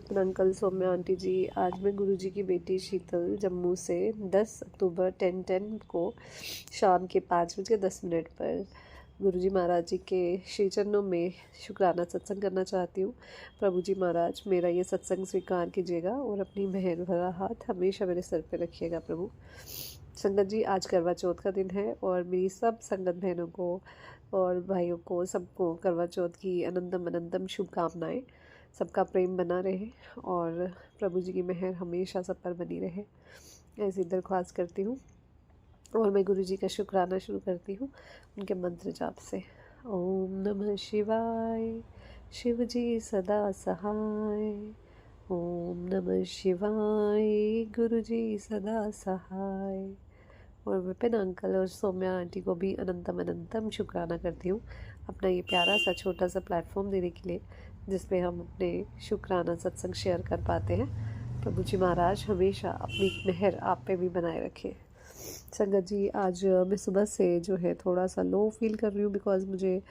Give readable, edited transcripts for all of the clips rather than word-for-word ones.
Vipin uncle, Saumya aunty जी। आज मैं गुरुजी की बेटी शीतल जम्मू से 10 अक्टूबर 10:10 को शाम के 5:10 पर गुरुजी महाराज जी के श्री चरणों में शुक्राना सत्संग करना चाहती हूँ। प्रभु जी महाराज मेरा ये सत्संग स्वीकार कीजिएगा और अपनी मेहर भरा हाथ हमेशा मेरे सर पे रखिएगा प्रभु। संगत जी, आज करवा चौथ का दिन है और मेरी सब संगत बहनों को और भाइयों को सबको करवा चौथ की अनंतम अनंतम शुभकामनाएं। सबका प्रेम बना रहे और प्रभु जी की मेहर हमेशा सब पर बनी रहे, ऐसी दरख्वास्त करती हूँ। और मैं गुरु जी का शुक्राना शुरू करती हूँ उनके मंत्र जाप से। ओम नमः शिवाय, शिव जी सदा सहाय। ओम नमः शिवाय, गुरु जी सदा सहाय। और विपिन अंकल और सौम्या आंटी को भी अनंतम अनंतम शुक्राना करती हूँ अपना ये प्यारा सा छोटा सा प्लेटफॉर्म देने के लिए, जिस पे हम अपने शुक्राना सत्संग शेयर कर पाते हैं। प्रभु जी महाराज हमेशा अपनी मेहर आप पे भी बनाए रखें। संगत जी, आज मैं सुबह से जो है थोड़ा सा लो फील कर रही हूँ, बिकॉज़ मुझे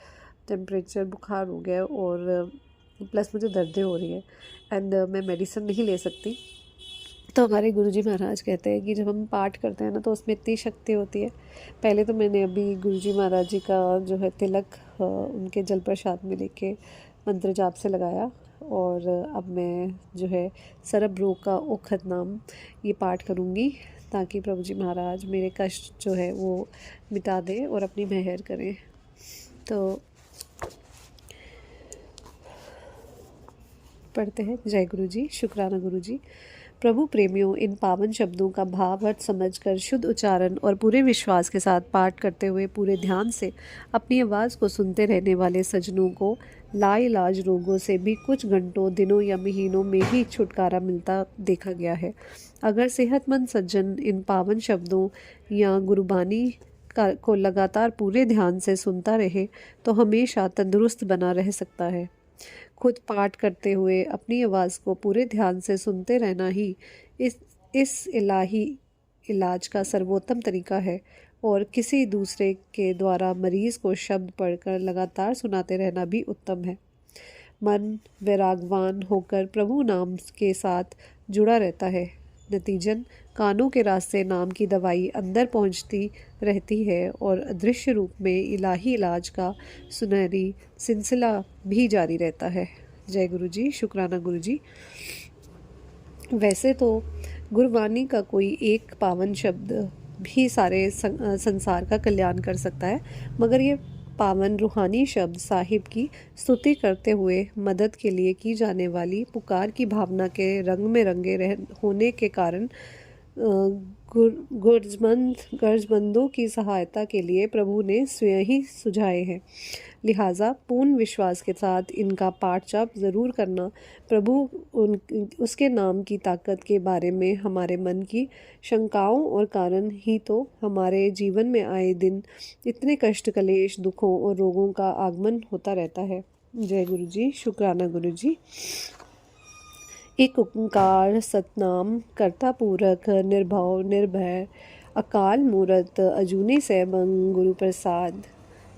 टेम्परेचर बुखार हो गया और प्लस मुझे दर्दें हो रही है एंड मैं मेडिसिन नहीं ले सकती। तो हमारे गुरुजी महाराज कहते हैं कि जब हम पाठ करते हैं ना तो उसमें इतनी शक्ति होती है। पहले तो मैंने अभी गुरुजी महाराज जी का जो है तिलक उनके जल प्रसाद में लेके मंत्र जाप से लगाया और अब मैं जो है सरब रोग का ओखद नाम ये पाठ करूँगी, ताकि प्रभु जी महाराज मेरे कष्ट जो है वो मिटा दें और अपनी मेहर करें। तो पढ़ते हैं। जय गुरु जी। शुक्राना गुरु जी। प्रभु प्रेमियों, इन पावन शब्दों का भाव अर्थ समझकर शुद्ध उच्चारण और पूरे विश्वास के साथ पाठ करते हुए पूरे ध्यान से अपनी आवाज़ को सुनते रहने वाले सज्जनों को लाइलाज रोगों से भी कुछ घंटों, दिनों या महीनों में ही छुटकारा मिलता देखा गया है। अगर सेहतमंद सज्जन इन पावन शब्दों या गुरुबानी को लगातार पूरे ध्यान से सुनता रहे तो हमेशा तंदुरुस्त बना रह सकता है। खुद पाठ करते हुए अपनी आवाज़ को पूरे ध्यान से सुनते रहना ही इस इलाही इलाज का सर्वोत्तम तरीका है और किसी दूसरे के द्वारा मरीज़ को शब्द पढ़कर लगातार सुनाते रहना भी उत्तम है। मन वैरागवान होकर प्रभु नाम के साथ जुड़ा रहता है। नतीजन कानों के रास्ते नाम की दवाई अंदर पहुंचती रहती है और अदृश्य रूप में इलाही इलाज का सुनहरी सिलसिला भी जारी रहता है। जय गुरु जी। शुक्राना गुरु जी। वैसे तो गुरबानी का कोई एक पावन शब्द भी सारे संसार का कल्याण कर सकता है, मगर ये पावन रूहानी शब्द साहिब की स्तुति करते हुए मदद के लिए की जाने वाली पुकार की भावना के रंग में रंगे होने के कारण गर्जमंदों की सहायता के लिए प्रभु ने स्वयं ही सुझाए हैं। लिहाजा पूर्ण विश्वास के साथ इनका पाठ जाप ज़रूर करना प्रभु उसके नाम की ताकत के बारे में हमारे मन की शंकाओं और कारण ही तो हमारे जीवन में आए दिन इतने कष्ट, कलेश, दुखों और रोगों का आगमन होता रहता है। जय गुरु जी। शुक्राना गुरु जी। एक ओंकार सतनाम कर्ता पूरक निर्भव निर्भय अकाल मूरत अजूनी सैभं गुरु प्रसाद।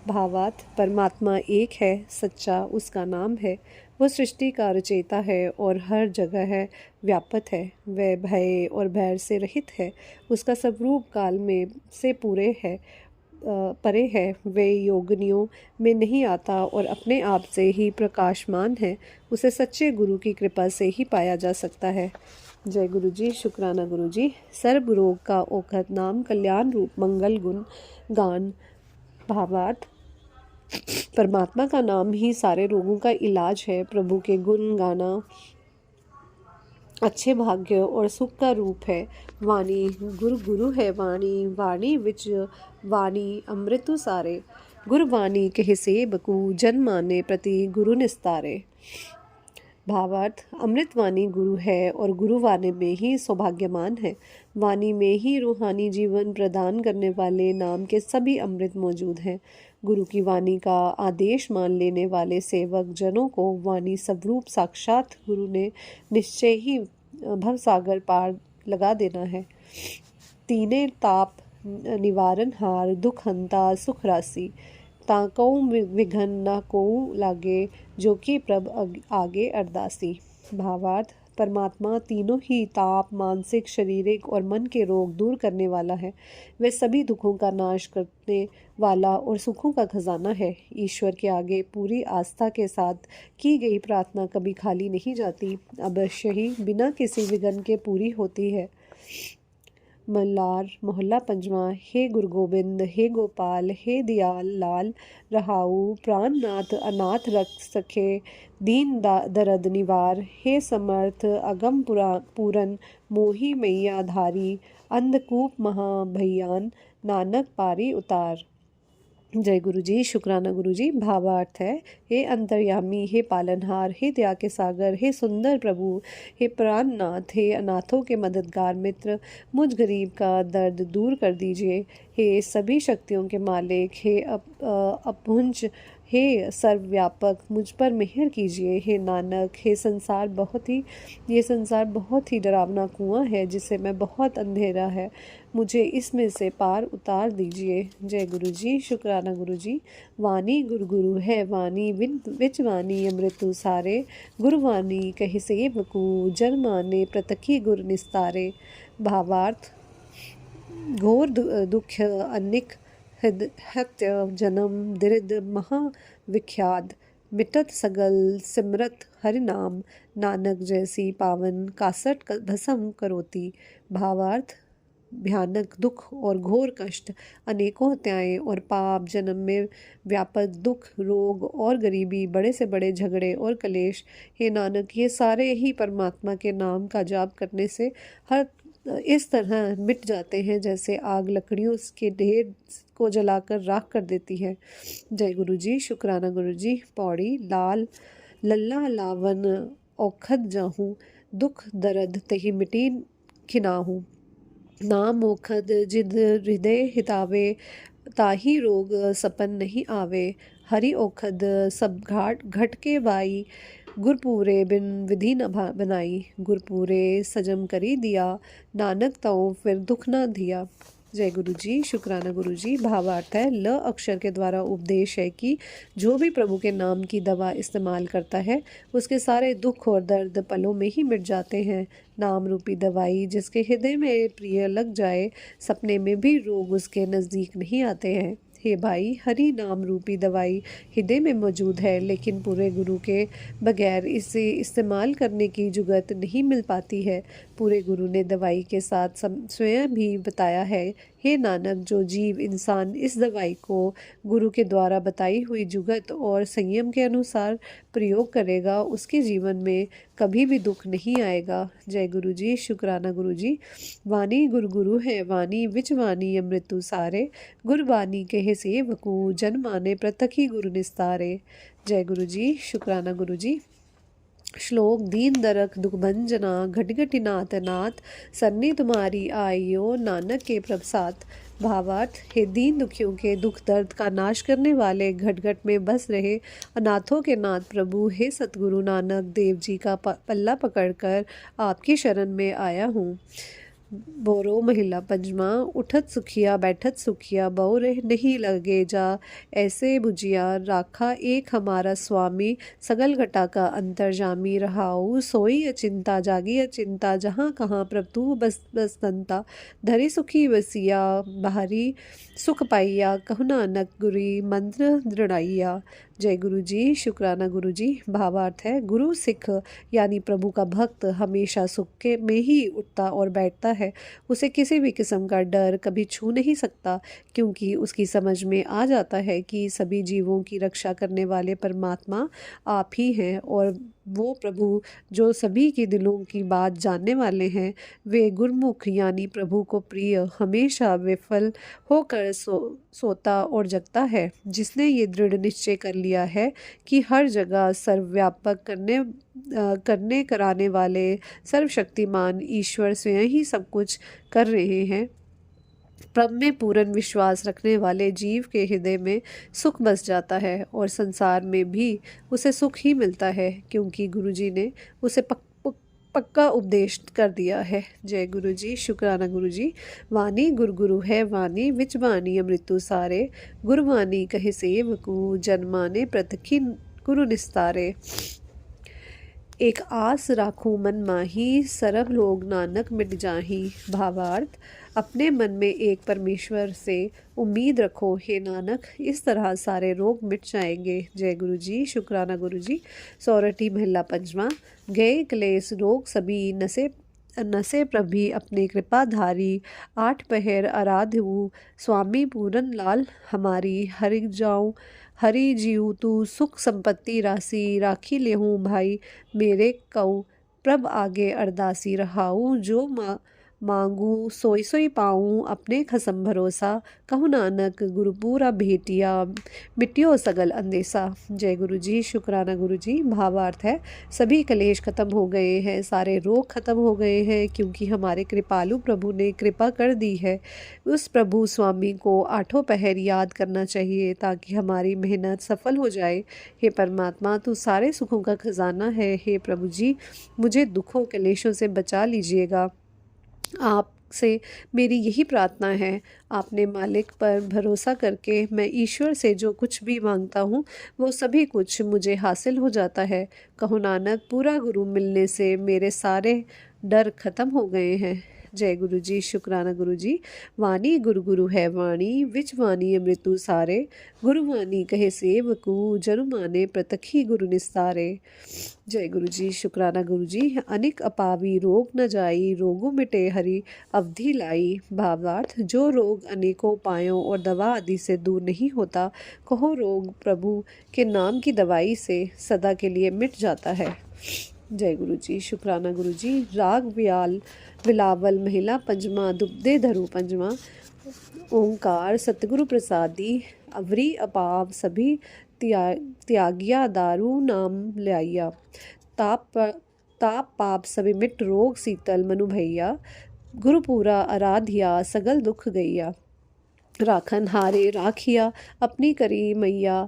भावार्थ, परमात्मा एक है, सच्चा उसका नाम है। वह सृष्टि का रचयिता है और हर जगह है व्यापक है। वह भय और भैर से रहित है। उसका स्वरूप काल में से परे है। वे योगिनियों में नहीं आता और अपने आप से ही प्रकाशमान है। उसे सच्चे गुरु की कृपा से ही पाया जा सकता है। जय गुरु जी। शुक्राना गुरु जी। सर्व रोग का ओखद नाम कल्याण रूप मंगल गुण गान। भावार्थ, परमात्मा का नाम ही सारे रोगों का इलाज है। प्रभु के गुण गाना अच्छे भाग्य और सुख का रूप है। वाणी गुरु गुरु है वाणी, वाणी विच वाणी अमृतु सारे। गुरवाणी कहे से बकू जन माने प्रति गुरु निस्तारे। भावार्थ, अमृतवाणी गुरु है और गुरु वाणी में ही सौभाग्यमान है। वाणी में ही रूहानी जीवन प्रदान करने वाले नाम के सभी अमृत मौजूद हैं। गुरु की वाणी का आदेश मान लेने वाले सेवक जनों को वाणी स्वरूप साक्षात गुरु ने निश्चय ही भवसागर पार लगा देना है। तीने ताप निवारण हार, दुख हंता सुख राशि। ताकौ विघन न को लागे, जो कि प्रभ आगे अरदासी। भावार्थ, परमात्मा तीनों ही ताप, मानसिक, शारीरिक और मन के रोग दूर करने वाला है। वह सभी दुखों का नाश करने वाला और सुखों का खजाना है। ईश्वर के आगे पूरी आस्था के साथ की गई प्रार्थना कभी खाली नहीं जाती, अवश्य ही बिना किसी विघ्न के पूरी होती है। मल्लार मोहल्ला पंजवा। हे गुरु गोबिंद, हे गोपाल, हे दयाल लाल रहाऊ, प्राणनाथ अनाथ रख सखे, दीन दर्द निवार, हे समर्थ अगम पूरन, मोही मैया धारी, अंधकूप महाभयान, नानक पारी उतार। जय गुरु जी। शुक्राना गुरु जी। भावार्थ है, हे अंतर्यामी, हे पालनहार, हे दया के सागर, हे सुंदर प्रभु, हे प्राणनाथ, हे अनाथों के मददगार मित्र, मुझ गरीब का दर्द दूर कर दीजिए। हे सभी शक्तियों के मालिक, हे अपुंज, हे सर्वव्यापक, मुझ पर मेहर कीजिए। हे नानक, ये संसार बहुत ही डरावना कुआं है जिससे मैं बहुत अंधेरा है, मुझे इसमें से पार उतार दीजिए। जय गुरु जी। शुक्राना गुरु जी। वाणी गुरु गुरु है वाणी, विच वाणी अमृतु सारे, गुरुवाणी कहि सेवकु, जन माने प्रतखी गुर निस्तारे। भावार्थ, घोर दुख अनिक हत्य जन्म दृद महाविख्यात, मिटत सगल सिमरत हरिनाम, नानक जैसी पावन कासट भस्म करोती। भावार्थ, भयानक दुख और घोर कष्ट, अनेकों हत्याएं और पाप, जन्म में व्यापक दुख, रोग और गरीबी, बड़े से बड़े झगड़े और कलेश, हे नानक ये सारे ही परमात्मा के नाम का जाप करने से हर इस तरह मिट जाते हैं जैसे आग लकड़ियों के ढेर को जलाकर राख कर देती है। जय गुरु जी। शुक्राना गुरु जी। पौड़ी। लाल लल्ला लावन औखद जाहूँ, दुख दर्द तही मिटी खिनाहूँ, नाम ओखद जिद हृदय हितावे, ताही रोग सपन नहीं आवे, हरि ओखद सब घट के बाई, गुरपूरे बिन विधि न बनाई, गुरपूरे सजम करी दिया, नानक ताऊ फिर दुख ना दिया। जय गुरु जी। शुक्राना गुरु जी। भावार्थ है, ल अक्षर के द्वारा उपदेश है कि जो भी प्रभु के नाम की दवा इस्तेमाल करता है उसके सारे दुख और दर्द पलों में ही मिट जाते हैं। नाम रूपी दवाई जिसके हृदय में प्रिय लग जाए, सपने में भी रोग उसके नज़दीक नहीं आते हैं। हे भाई, हरि नाम रूपी दवाई हृदय में मौजूद है, लेकिन पूरे गुरु के बगैर इसे इस्तेमाल करने की जुगत नहीं मिल पाती है। पूरे गुरु ने दवाई के साथ स्वयं भी बताया है, हे नानक, जो जीव इंसान इस दवाई को गुरु के द्वारा बताई हुई जुगत और संयम के अनुसार प्रयोग करेगा, उसके जीवन में कभी भी दुख नहीं आएगा। जय गुरु जी। शुक्राना गुरु जी। वाणी गुरु गुरु है वाणी, विच वाणी अमृतु सारे, गुरबानी कहे सेवकु, जन माने प्रतखी गुरु निस्तारे। जय गुरु जी। शुक्राना गुरु जी। श्लोक। दीन दरक दुख भंजना, घटघटी नाथ नाथ, सन्नी तुम्हारी आइयो, नानक के प्रभसात। भावार्थ, हे दीन दुखियों के दुख दर्द का नाश करने वाले, घटघट में बस रहे अनाथों के नाथ प्रभु, हे सतगुरु नानक देव जी का पल्ला पकड़कर आपकी शरण में आया हूँ। बोरो महिला पंजमा। उठत सुखिया बैठत सुखिया, बहु रह नहीं लगे जा, ऐसे बुझिया राखा एक हमारा स्वामी, सगल घटा का अंतर्जामी, रहाऊ सोई अचिंता जागी अचिंता, जहाँ कहाँ प्रभु बसंता, धरी सुखी बसिया बाहरी सुख पाइया, कहु नानक गुरी मंत्र दृढ़ाइया। जय गुरु जी। शुक्राना गुरु जी। भावार्थ है, गुरु सिख यानी प्रभु का भक्त हमेशा सुख के में ही उठता और बैठता है। उसे किसी भी किस्म का डर कभी छू नहीं सकता, क्योंकि उसकी समझ में आ जाता है कि सभी जीवों की रक्षा करने वाले परमात्मा आप ही हैं, और वो प्रभु जो सभी के दिलों की बात जानने वाले हैं, वे गुरमुख यानी प्रभु को प्रिय, हमेशा विफल होकर सोता और जगता है। जिसने ये दृढ़ निश्चय कर लिया है कि हर जगह सर्वव्यापक करने कराने वाले सर्वशक्तिमान ईश्वर स्वयं ही सब कुछ कर रहे हैं, प्रभु में पूर्ण विश्वास रखने वाले जीव के हृदय में सुख बस जाता है, और संसार में भी उसे सुख ही मिलता है, क्योंकि गुरुजी ने उसे पक्का उपदेश कर दिया है। जय गुरु जी। शुक्राना गुरु जी। वाणी गुरु गुरु है वाणी, विच वाणी अमृतु सारे, गुरवाणी कहे सेवकु, जन्माने प्रतखी गुरु निस्तारे। एक आस राखूं मन माही, सरब रोग नानक मिट जाही। भावार्थ, अपने मन में एक परमेश्वर से उम्मीद रखो हे नानक, इस तरह सारे रोग मिट जाएंगे। जय गुरु जी। शुक्राना गुरु जी। सोरठी महला पंचवा। गए क्लेश रोग सभी नसे नसे प्रभि अपने कृपाधारी, आठ पहर आराध्यू स्वामी पूरन लाल हमारी। हरि जाऊं हरि जीव तू सुख संपत्ति राशि, राखी लेहूँ भाई मेरे कऊ। प्रभ आगे अरदासी रहाऊँ, जो मांगू सोई सोई पाऊँ, अपने खसम भरोसा। कहूँ नानक गुरु पूरा भेटिया, मिट्टियो सगल अंदेसा। जय गुरु जी। शुक्राना गुरु जी। भावार्थ है, सभी कलेश खत्म हो गए हैं, सारे रोग खत्म हो गए हैं, क्योंकि हमारे कृपालु प्रभु ने कृपा कर दी है। उस प्रभु स्वामी को आठों पहर याद करना चाहिए ताकि हमारी मेहनत सफल हो जाए। हे परमात्मा, तू सारे सुखों का खजाना है। हे प्रभु जी, मुझे दुखों कलेशों से बचा लीजिएगा। आपसे मेरी यही प्रार्थना है। आपने मालिक पर भरोसा करके मैं ईश्वर से जो कुछ भी मांगता हूँ वो सभी कुछ मुझे हासिल हो जाता है। कहो नानक, पूरा गुरु मिलने से मेरे सारे डर खत्म हो गए हैं। जय गुरु जी। शुक्राना गुरु जी। वाणी गुरु गुरु है वाणी, विच वाणी अमृतु सारे। गुरु वाणी कहे सेवकू, जनु माने प्रतखी गुरु निस्तारे। जय गुरु जी। शुक्राना गुरु जी। अनिक अपावी रोग न जाई, रोगों मिटे हरि अवधि लाई। भावार्थ, जो रोग अनेकों उपायों और दवा आदि से दूर नहीं होता, कहो रोग प्रभु के नाम की दवाई से सदा के लिए मिट जाता है। जय गुरु जी। शुक्राना गुरु जी। राग व्याल विलावल महिला पंजमा, दुबदे धरु पंजमा। ओंकार सतगुरु प्रसादी, अवरी अपाव सभी त्यागिया, दारू नाम ल्याइया। ताप पाप सभी मिट, रोग शीतल मनु भैया। गुरुपूरा आराध्या, सगल दुख गैया। राखन हारे राखिया, अपनी करी मैया।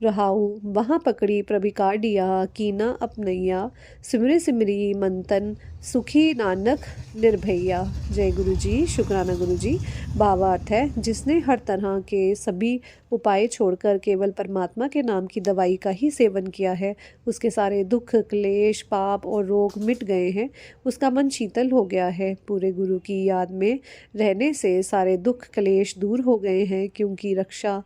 रहाऊ वहाँ पकड़ी प्रभिकाडिया, कीना अपनैया। सिमरी सिमरी मंतन, सुखी नानक निर्भैया। जय गुरु जी। शुक्राना गुरु जी। भावार्थ है, जिसने हर तरह के सभी उपाय छोड़कर केवल परमात्मा के नाम की दवाई का ही सेवन किया है, उसके सारे दुख क्लेश पाप और रोग मिट गए हैं। उसका मन शीतल हो गया है। पूरे गुरु की याद में रहने से सारे दुख क्लेश दूर हो गए हैं, क्योंकि रक्षा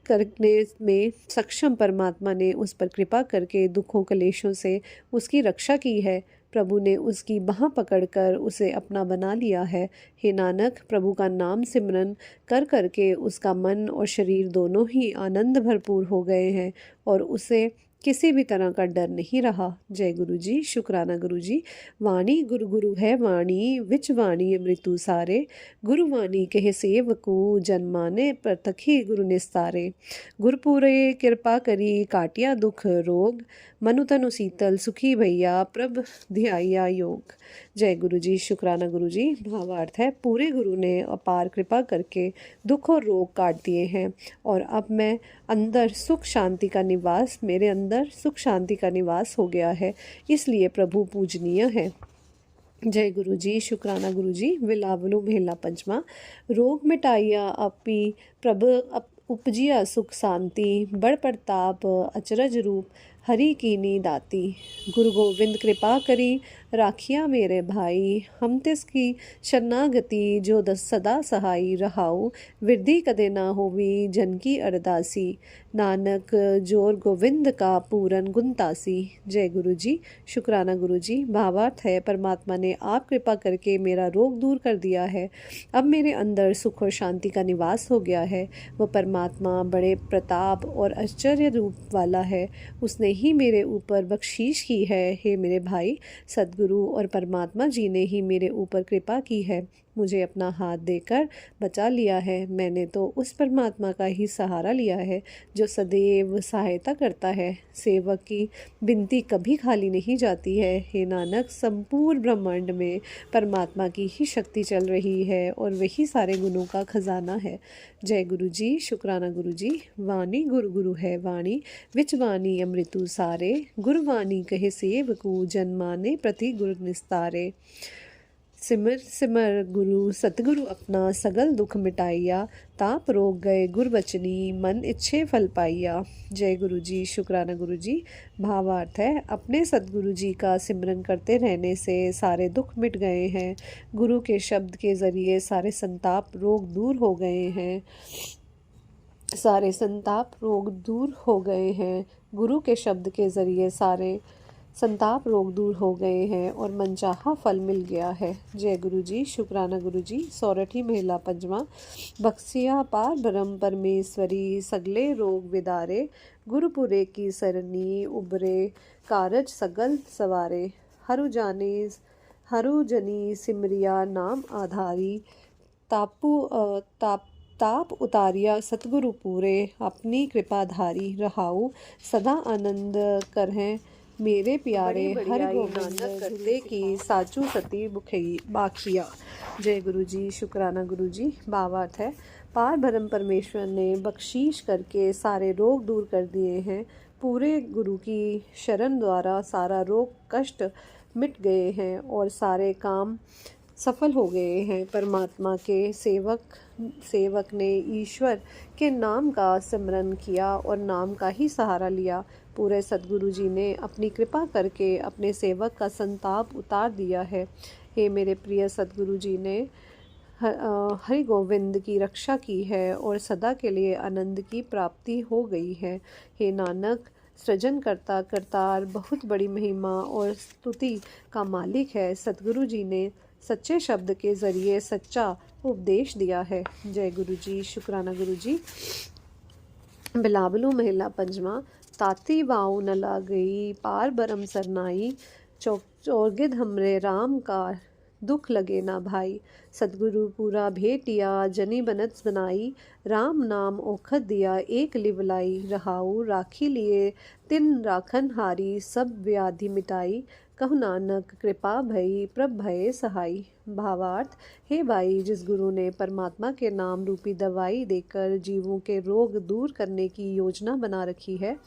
करने में सक्षम परमात्मा ने उस पर कृपा करके दुखों कलेशों से उसकी रक्षा की है। प्रभु ने उसकी बाह पकड़कर उसे अपना बना लिया है। हे नानक, प्रभु का नाम सिमरन कर करके उसका मन और शरीर दोनों ही आनंद भरपूर हो गए हैं और उसे किसी भी तरह का डर नहीं रहा। जय गुरु जी। शुक्राना गुरु जी। वाणी गुरु गुरु है वाणी, विच वाणी अमृतु सारे। गुरु वाणी कहे सेवकू, जन्माने प्रतखी गुरु निस्तारे। गुरपुरे कृपा करी, काटिया दुख रोग। मनु तनु शीतल सुखी भैया, प्रभ ध्याया योग। जय गुरु जी। शुक्राना गुरु जी। भावार्थ है, पूरे गुरु ने अपार कृपा करके दुख और रोग काट दिए हैं और अब मैं अंदर सुख शांति का निवास मेरे अंदर सुख शांति का निवास हो गया है, इसलिए प्रभु पूजनीय है। जय गुरु जी। शुक्राना गुरु जी। विलावलु महिला पंचमा। रोग मिटाइया अपी प्रभ उपजिया सुख शांति। बड़ प्रताप अचरज रूप, हरि कीनी दाती। गुरु गोविंद कृपा करी, राखिया मेरे भाई। हम तिसकी शरणागति, जो दस सदा सहाई। रहाऊ वृद्धि कदे ना होवी, जन की अरदासी। नानक जोर गोविंद का पूरन गुणतासी। जय गुरु जी। शुक्राना गुरु जी। भावार्थ है, परमात्मा ने आप कृपा करके मेरा रोग दूर कर दिया है। अब मेरे अंदर सुख और शांति का निवास हो गया है। वह परमात्मा बड़े प्रताप और आश्चर्य रूप वाला है। उसने ही मेरे ऊपर बख्शीश की है। हे मेरे भाई, सद्गुरु और परमात्मा जी ने ही मेरे ऊपर कृपा की है, मुझे अपना हाथ देकर बचा लिया है। मैंने तो उस परमात्मा का ही सहारा लिया है जो सदैव सहायता करता है। सेवक की विनती कभी खाली नहीं जाती है। हे नानक, संपूर्ण ब्रह्मांड में परमात्मा की ही शक्ति चल रही है और वही सारे गुणों का खजाना है। जय गुरु जी। शुक्राना गुरु जी। वाणी गुरु गुरु है वाणी, विच वाणी अमृतु सारे। गुरु वाणी कहे सेवकू, जन्माने प्रति गुरु निस्तारे। सिमर सिमर गुरु सतगुरु अपना सगल दुख मिटाइया, ताप रोग गए गुरबचनी मन इच्छे फल पाइया। जय गुरु जी। शुक्राना गुरु जी। भावार्थ है, अपने सतगुरु जी का सिमरन करते रहने से सारे दुख मिट गए हैं। गुरु के शब्द के ज़रिए सारे संताप रोग दूर हो गए हैं। सारे संताप रोग दूर हो गए हैं। गुरु के शब्द के ज़रिए सारे संताप रोग दूर हो गए हैं और मनचाहा फल मिल गया है। जय गुरु जी। शुक्राना गुरु जी। सोरठी महिला पंजवा। बख्शिया पार ब्रह्म परमेश्वरी, सगले रोग विदारे, गुरुपुरे की सरनी उबरे, कारज सगल सवारे। हरु जनी सिमरिया नाम आधारी, ताप उतारिया सतगुरु पूरे, अपनी कृपाधारी रहाऊ सदा आनंद करहें मेरे प्यारे हर गोविंद करते की साचू सती बुखई बाखिया। जय गुरु जी। शुक्राना गुरु जी। भावार्थ है, पार ब्रह्म परमेश्वर ने बख्शीश करके सारे रोग दूर कर दिए हैं। पूरे गुरु की शरण द्वारा सारा रोग कष्ट मिट गए हैं और सारे काम सफल हो गए हैं। परमात्मा के सेवक ने ईश्वर के नाम का सिमरन किया और नाम का ही सहारा लिया। पूरे सतगुरु जी ने अपनी कृपा करके अपने सेवक का संताप उतार दिया है। हे मेरे प्रिय सतगुरु जी ने हरि गोविंद की रक्षा की है और सदा के लिए आनंद की प्राप्ति हो गई है। हे नानक, सृजन करता करतार बहुत बड़ी महिमा और स्तुति का मालिक है। सतगुरु जी ने सच्चे शब्द के ज़रिए सच्चा उपदेश दिया है। जय गुरु जी। शुक्राना गुरु जी। बिलावलू महिला पंजवा। ताती वाऊ न ला गई, पार बरम सरनाई, चौगिद हमरे राम का दुख लगे ना भाई। सतगुरु पूरा भेटिया, जनी बनत बनाई, राम नाम ओखत दिया एक लिवलाई। रहाऊ राखी लिए तिन राखन हारी, सब व्याधि मिटाई, कहु नानक कृपा भई प्रभ भये सहाई। भावार्थ, हे भाई, जिस गुरु ने परमात्मा के नाम रूपी दवाई देकर जीवों के रोग दूर करने की योजना बना रखी है,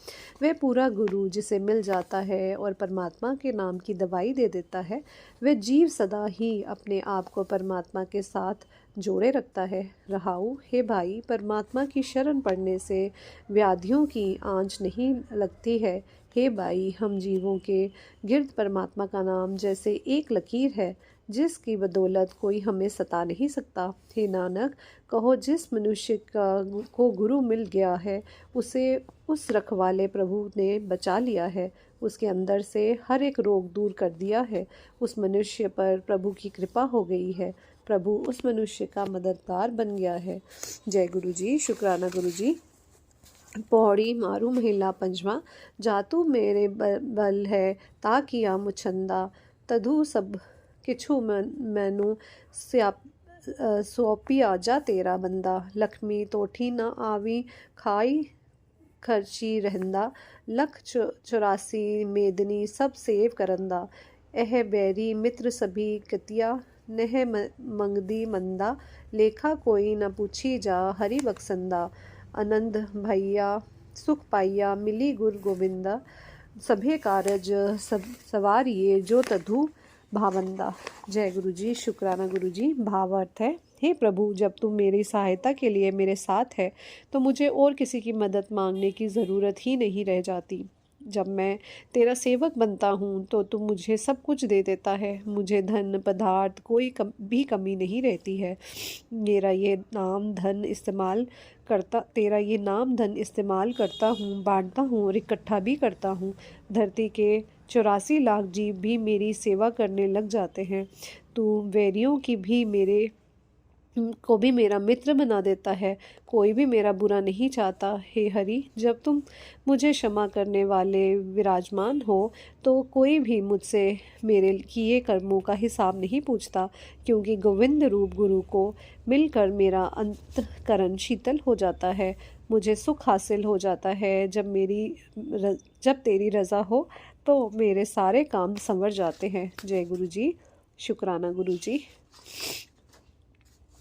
वह पूरा गुरु जिसे मिल जाता है और परमात्मा के नाम की दवाई दे देता है, वह जीव सदा ही अपने आप को परमात्मा के साथ जोड़े रखता है। रहाऊ, हे भाई, परमात्मा की शरण पड़ने से व्याधियों की आंच नहीं लगती है। हे भाई, हम जीवों के गिर्द परमात्मा का नाम जैसे एक लकीर है जिसकी बदौलत कोई हमें सता नहीं सकता। हे नानक, कहो जिस मनुष्य को गुरु मिल गया है उसे उस रखवाले प्रभु ने बचा लिया है, उसके अंदर से हर एक रोग दूर कर दिया है। उस मनुष्य पर प्रभु की कृपा हो गई है, प्रभु उस मनुष्य का मददगार बन गया है। जय गुरु जी। शुक्राना गुरु जी। पौड़ी मारू महिला पंजवा। जातू मेरे बल है ता किया मुछंदा, तधु सब किछु मैनू सौंपी आजा तेरा बंदा। लक्ष्मी तोठी न आवी, खाई खर्ची रहंदा, लख 84 मेदनी सब सेव करंदा। एह बैरी मित्र सभी कतिया, नह मंगदी मंदा, लेखा कोई न पूछी जा हरि बक्संदा। आनंद भैया सुख पाइया, मिली गुर गोविंदा, सभे कारज सब सवारिये जो तधु भावंदा। जय गुरु जी। शुक्राना गुरु जी। भावार्थ है, हे प्रभु, जब तुम मेरी सहायता के लिए मेरे साथ है तो मुझे और किसी की मदद मांगने की ज़रूरत ही नहीं रह जाती। जब मैं तेरा सेवक बनता हूँ तो तुम मुझे सब कुछ दे देता है। मुझे धन पदार्थ कोई भी कमी नहीं रहती है। तेरा ये नाम धन इस्तेमाल करता हूँ, बांटता हूँ और इकट्ठा भी करता हूँ। धरती के 84 लाख जीव भी मेरी सेवा करने लग जाते हैं। तू वैरियों को भी मेरा मित्र बना देता है। कोई भी मेरा बुरा नहीं चाहता। हे हरि, जब तुम मुझे क्षमा करने वाले विराजमान हो तो कोई भी मुझसे मेरे किए कर्मों का हिसाब नहीं पूछता, क्योंकि गोविंद रूप गुरु को मिलकर मेरा अंतकरण शीतल हो जाता है। मुझे सुख हासिल हो जाता है। जब तेरी रज़ा हो तो मेरे सारे काम संवर जाते हैं। जय गुरु जी। शुक्राना गुरु जी।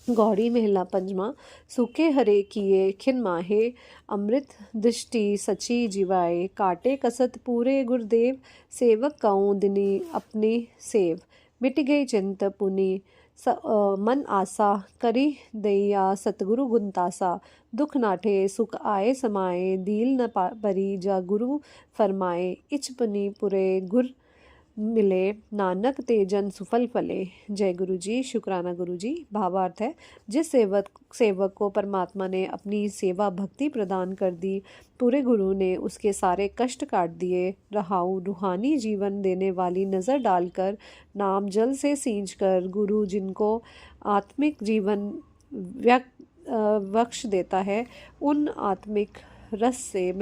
गौड़ी महिला पंजमा। सूखे हरे किए खिन माहे, अमृत दृष्टि सची जिवाए, काटे कसत पूरे गुरुदेव, सेवक काऊं दिनी अपने सेव। मिट गई चिंत पुनि मन आसा, करी दैया सतगुरु गुणतासा। दुख नाठे सुख आए समाए, दील न परी जा गुरु फरमाए। इच पुनि पुरे गुर मिले, नानक ते जन सुफल फले। जय गुरु जी। शुक्राना गुरु जी। भावार्थ है, जिस सेवक को परमात्मा ने अपनी सेवा भक्ति प्रदान कर दी, पूरे गुरु ने उसके सारे कष्ट काट दिए। रहाऊ रूहानी जीवन देने वाली नज़र डालकर, नाम जल से सींच कर, गुरु जिनको आत्मिक जीवन बख्श देता है, उन आत्मिक रस से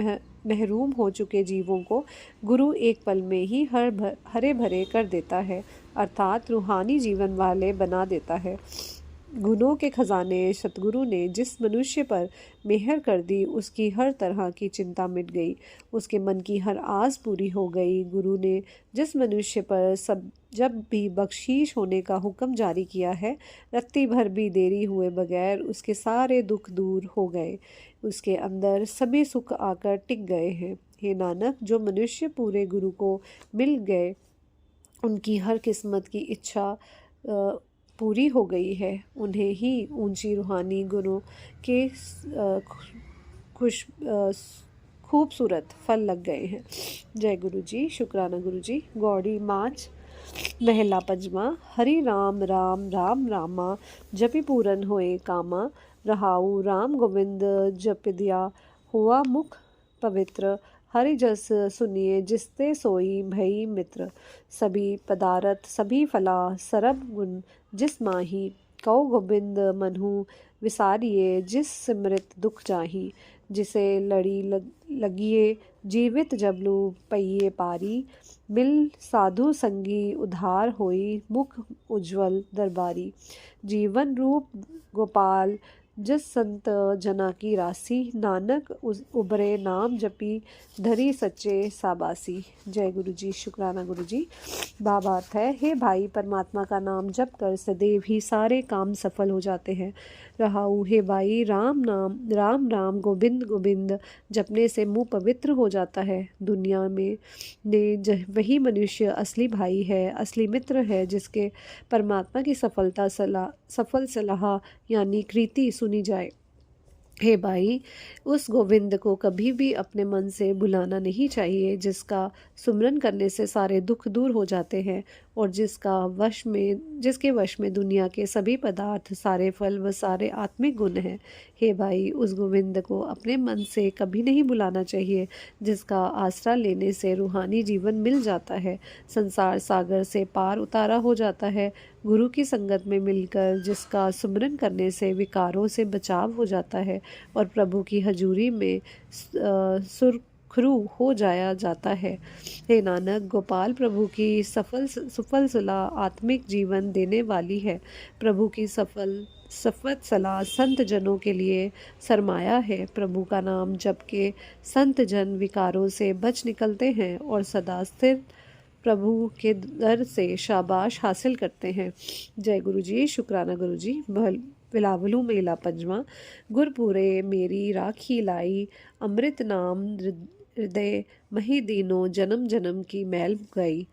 महरूम हो चुके जीवों को गुरु एक पल में ही हरे भरे कर देता है, अर्थात रूहानी जीवन वाले बना देता है। गुणों के खजाने सतगुरु ने जिस मनुष्य पर मेहर कर दी, उसकी हर तरह की चिंता मिट गई, उसके मन की हर आस पूरी हो गई। गुरु ने जिस मनुष्य पर जब भी बख्शीश होने का हुक्म जारी किया है, रत्ती भर भी देरी हुए बगैर उसके सारे दुख दूर हो गए, उसके अंदर सभी सुख आकर टिक गए हैं। हे नानक, जो मनुष्य पूरे गुरु को मिल गए, उनकी हर किस्मत की इच्छा पूरी हो गई है। उन्हें ही ऊंची रूहानी गुणों के खूबसूरत फल लग गए हैं। जय गुरु जी। शुक्राना गुरु जी। गौड़ी माच महला पंजवा। हरि राम राम राम रामा, जपि पूरन होए कामा। रहाऊ राम गोविंद जपिदिया, हुआ मुख पवित्र। हरि जस सुनिए, जिसते सोई भई मित्र। सभी पदारथ सभी फला, सरब गुण जिस माही। कौ गोबिंद मनहु विसारिए, जिस सिमृत दुख जाही। जिसे लड़ी लगिए, जीवित जबलु पइये पारी। मिल साधु संगी उधार होई, मुख उज्ज्वल दरबारी। जीवन रूप गोपाल जिस संत जना की राशि। नानक उबरे नाम जपी, धरी सच्चे साबासी। जय गुरु जी। शुक्राना गुरु जी। भावार्थ है, हे भाई, परमात्मा का नाम जप कर सदैव ही सारे काम सफल हो जाते हैं। रहाऊ, हे भाई, राम राम गोविंद गोविंद जपने से मुंह पवित्र हो जाता है। दुनिया में वही मनुष्य असली भाई है, असली मित्र है, जिसके परमात्मा की सफल सलाह यानी कृति सुनी जाए। हे भाई, उस गोविंद को कभी भी अपने मन से भुलाना नहीं चाहिए, जिसका सुमरन करने से सारे दुख दूर हो जाते हैं और जिसके वश में दुनिया के सभी पदार्थ, सारे फल व सारे आत्मिक गुण हैं। हे भाई, उस गोविंद को अपने मन से कभी नहीं भुलाना चाहिए, जिसका आसरा लेने से रूहानी जीवन मिल जाता है, संसार सागर से पार उतारा हो जाता है। गुरु की संगत में मिलकर जिसका सुमरन करने से विकारों से बचाव हो जाता है और प्रभु की हजूरी में सुरखरू हो जाता है। हे नानक, गोपाल प्रभु की सफल सलाह आत्मिक जीवन देने वाली है। प्रभु की सफल सलाह संत जनों के लिए सरमाया है। प्रभु का नाम जप के संत जन विकारों से बच निकलते हैं और सदा स्थिर प्रभु के दर से शाबाश हासिल करते हैं। जय गुरु जी। शुक्राना गुरु जी। बिलावलू मेला पंजवा। गुरपुरे मेरी राखी लाई, अमृत नाम हृदय मही दीनो, जन्म जन्म की मैल गई।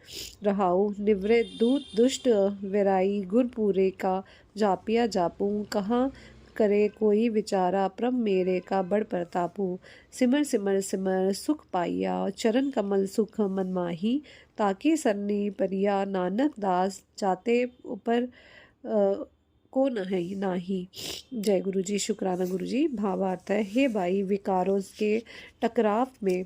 रहाऊ, निवृत दूत दुष्ट विराई, गुरपुरे का जापिया जापूं। कहाँ करे कोई विचारा, प्रभ मेरे का बड़ प्रतापू। सिमर सिमर सिमर सुख पाइया, चरण कमल सुख मन माही। ताकि सरनी परिया, नानक दास जाते ऊपर को नाही। जय गुरु जी। शुक्राना गुरु जी। भावार्थ है, हे भाई, विकारों के टकराव में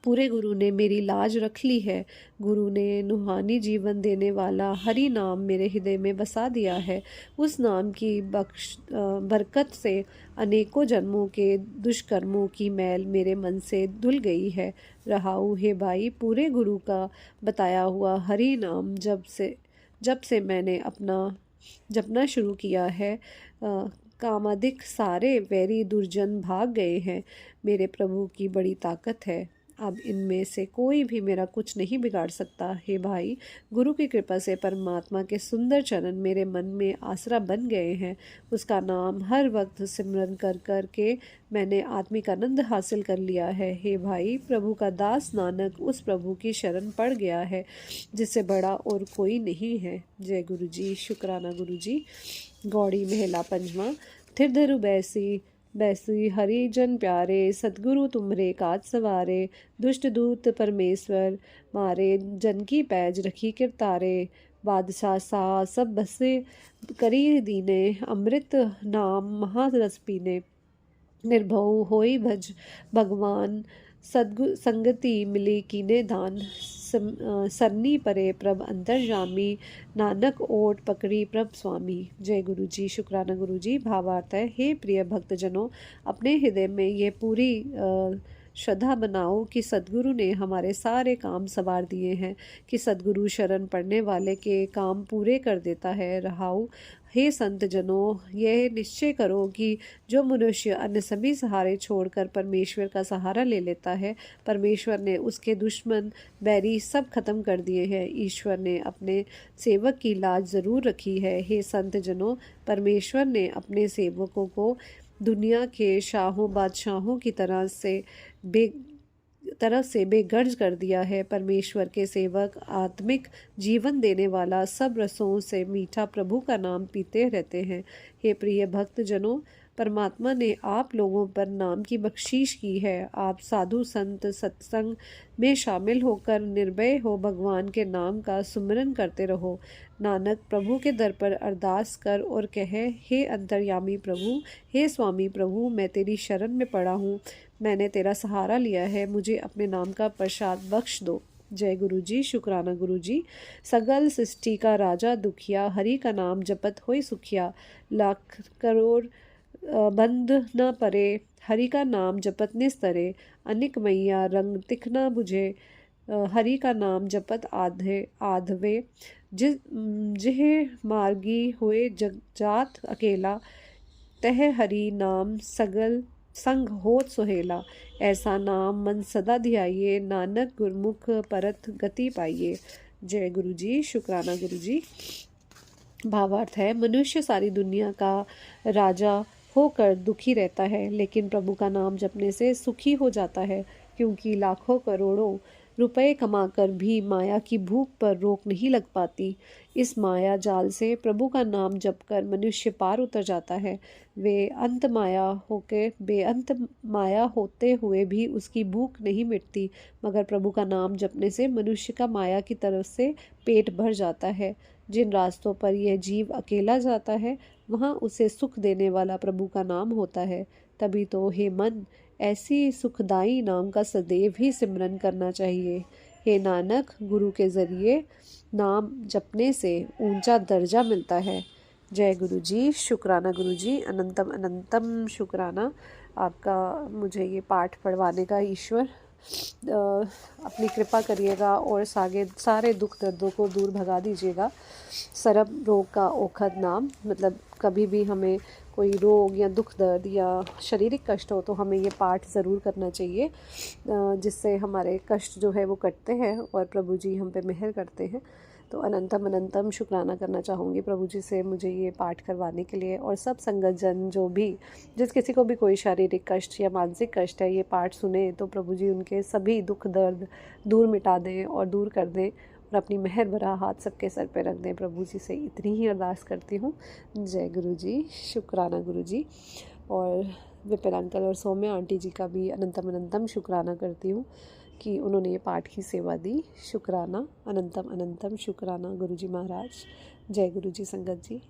पूरे गुरु ने मेरी लाज रख ली है। गुरु ने रूहानी जीवन देने वाला हरि नाम मेरे हृदय में बसा दिया है। उस नाम की बरकत से अनेकों जन्मों के दुष्कर्मों की मैल मेरे मन से धुल गई है। रहाऊ, हे भाई, पूरे गुरु का बताया हुआ हरि नाम जब से मैंने अपना जपना शुरू किया है, कामादिक सारे वैरी दुर्जन भाग गए हैं। मेरे प्रभु की बड़ी ताकत है। अब इनमें से कोई भी मेरा कुछ नहीं बिगाड़ सकता। हे भाई, गुरु की कृपा से परमात्मा के सुंदर चरण मेरे मन में आसरा बन गए हैं। उसका नाम हर वक्त सिमरन कर कर के मैंने आत्मिक आनंद हासिल कर लिया है। हे भाई, प्रभु का दास नानक उस प्रभु की शरण पड़ गया है जिससे बड़ा और कोई नहीं है। जय गुरु जी। शुक्राना गुरु जी। गौड़ी महला पंजवा। थिर धरु बैसी बैसी हरिजन प्यारे, सतगुरु तुमरे काज सवारे, दुष्ट दूत परमेश्वर मारे, जन की पैज रखी किरतारे, बादशाह सा सब बसे करी दीने, अमृत नाम महारस पीने, निर्भव होई भज भगवान, सदगु संगति मिली कीने दान, सरनी परे प्रभ अंतर्जामी, नानक ओट पकड़ी प्रभ स्वामी। जय गुरु जी। शुक्राना गुरु जी। भावार्थ है, हे प्रिय भक्तजनों, अपने हृदय में ये पूरी श्रद्धा बनाओ कि सद्गुरु ने हमारे सारे काम संवार दिए हैं, कि सद्गुरु शरण पड़ने वाले के काम पूरे कर देता है। रहाऊ, हे संत जनों, यह निश्चय करो कि जो मनुष्य अन्य सभी सहारे छोड़कर परमेश्वर का सहारा ले लेता है, परमेश्वर ने उसके दुश्मन बैरी सब खत्म कर दिए हैं। ईश्वर ने अपने सेवक की लाज जरूर रखी है। हे संत जनों, परमेश्वर ने अपने सेवकों को दुनिया के शाहों बादशाहों की तरफ से बेगर्ज कर दिया है। परमेश्वर के सेवक आत्मिक जीवन देने वाला सब रसों से मीठा प्रभु का नाम पीते रहते हैं। हे प्रिय भक्त जनों, परमात्मा ने आप लोगों पर नाम की बख्शीश की है। आप साधु संत सत्संग में शामिल होकर निर्भय हो भगवान के नाम का सुमिरन करते रहो। नानक प्रभु के दर पर अरदास कर और कहे, हे अंतर्यामी प्रभु, हे स्वामी प्रभु, मैं तेरी शरण में पड़ा हूँ, मैंने तेरा सहारा लिया है, मुझे अपने नाम का प्रसाद बख्श दो। जय गुरु जी। शुक्राना गुरु जी। सगल सृष्टि का राजा दुखिया, हरि का नाम जपत होय सुखिया, लाख करोड़ बंद न परे, हरि का नाम जपत निस्तरे, अनिक मैया रंग तिखना बुझे, हरि का नाम जपत आधवे, जिह मार्गी हुए जग जात अकेला, तह हरि नाम सगल संग होत सुहेला, ऐसा नाम मन सदा ध्याइए, नानक गुरमुख परत गति पाइए। जय गुरु जी। शुक्राना गुरु जी। भावार्थ है, मनुष्य सारी दुनिया का राजा होकर दुखी रहता है, लेकिन प्रभु का नाम जपने से सुखी हो जाता है, क्योंकि लाखों करोड़ों रुपए कमाकर भी माया की भूख पर रोक नहीं लग पाती। इस माया जाल से प्रभु का नाम जपकर मनुष्य पार उतर जाता है। वे अंत माया होके बेअंत माया होते हुए भी उसकी भूख नहीं मिटती, मगर प्रभु का नाम जपने से मनुष्य का माया की तरफ से पेट भर जाता है। जिन रास्तों पर यह जीव अकेला जाता है, वहाँ उसे सुख देने वाला प्रभु का नाम होता है। तभी तो हे मन, ऐसी सुखदाई नाम का सदैव ही सिमरन करना चाहिए। हे नानक, गुरु के जरिए नाम जपने से ऊंचा दर्जा मिलता है। जय गुरु जी। शुक्राना गुरु जी। अनंतम अनंतम शुक्राना आपका, मुझे ये पाठ पढ़वाने का। ईश्वर अपनी कृपा करिएगा और सारे दुख दर्दों को दूर भगा दीजिएगा। सरब रोग का औखद नाम, मतलब कभी भी हमें कोई रोग या दुख दर्द या शारीरिक कष्ट हो तो हमें ये पाठ ज़रूर करना चाहिए, जिससे हमारे कष्ट जो है वो कटते हैं और प्रभु जी हम पे मेहर करते हैं। तो अनंतम अनंतम शुक्राना करना चाहूँगी प्रभु जी से मुझे ये पाठ करवाने के लिए। और सब संगत जन जो भी, जिस किसी को भी कोई शारीरिक कष्ट या मानसिक कष्ट है, ये पाठ सुने तो प्रभु जी उनके सभी दुख दर्द दूर मिटा दें और दूर कर दें और अपनी मेहर भरा हाथ सबके सर पे रख दें। प्रभु जी से इतनी ही अरदास करती हूँ। जय गुरु जी। शुक्राना गुरु जी। और विपिन अंकल और सौम्या आंटी जी का भी अनंतम अनंतम शुक्राना करती हूँ कि उन्होंने ये पाठ की सेवा दी। शुक्राना, अनंतम अनंतम शुक्राना गुरु जी महाराज। जय गुरु जी संगत जी।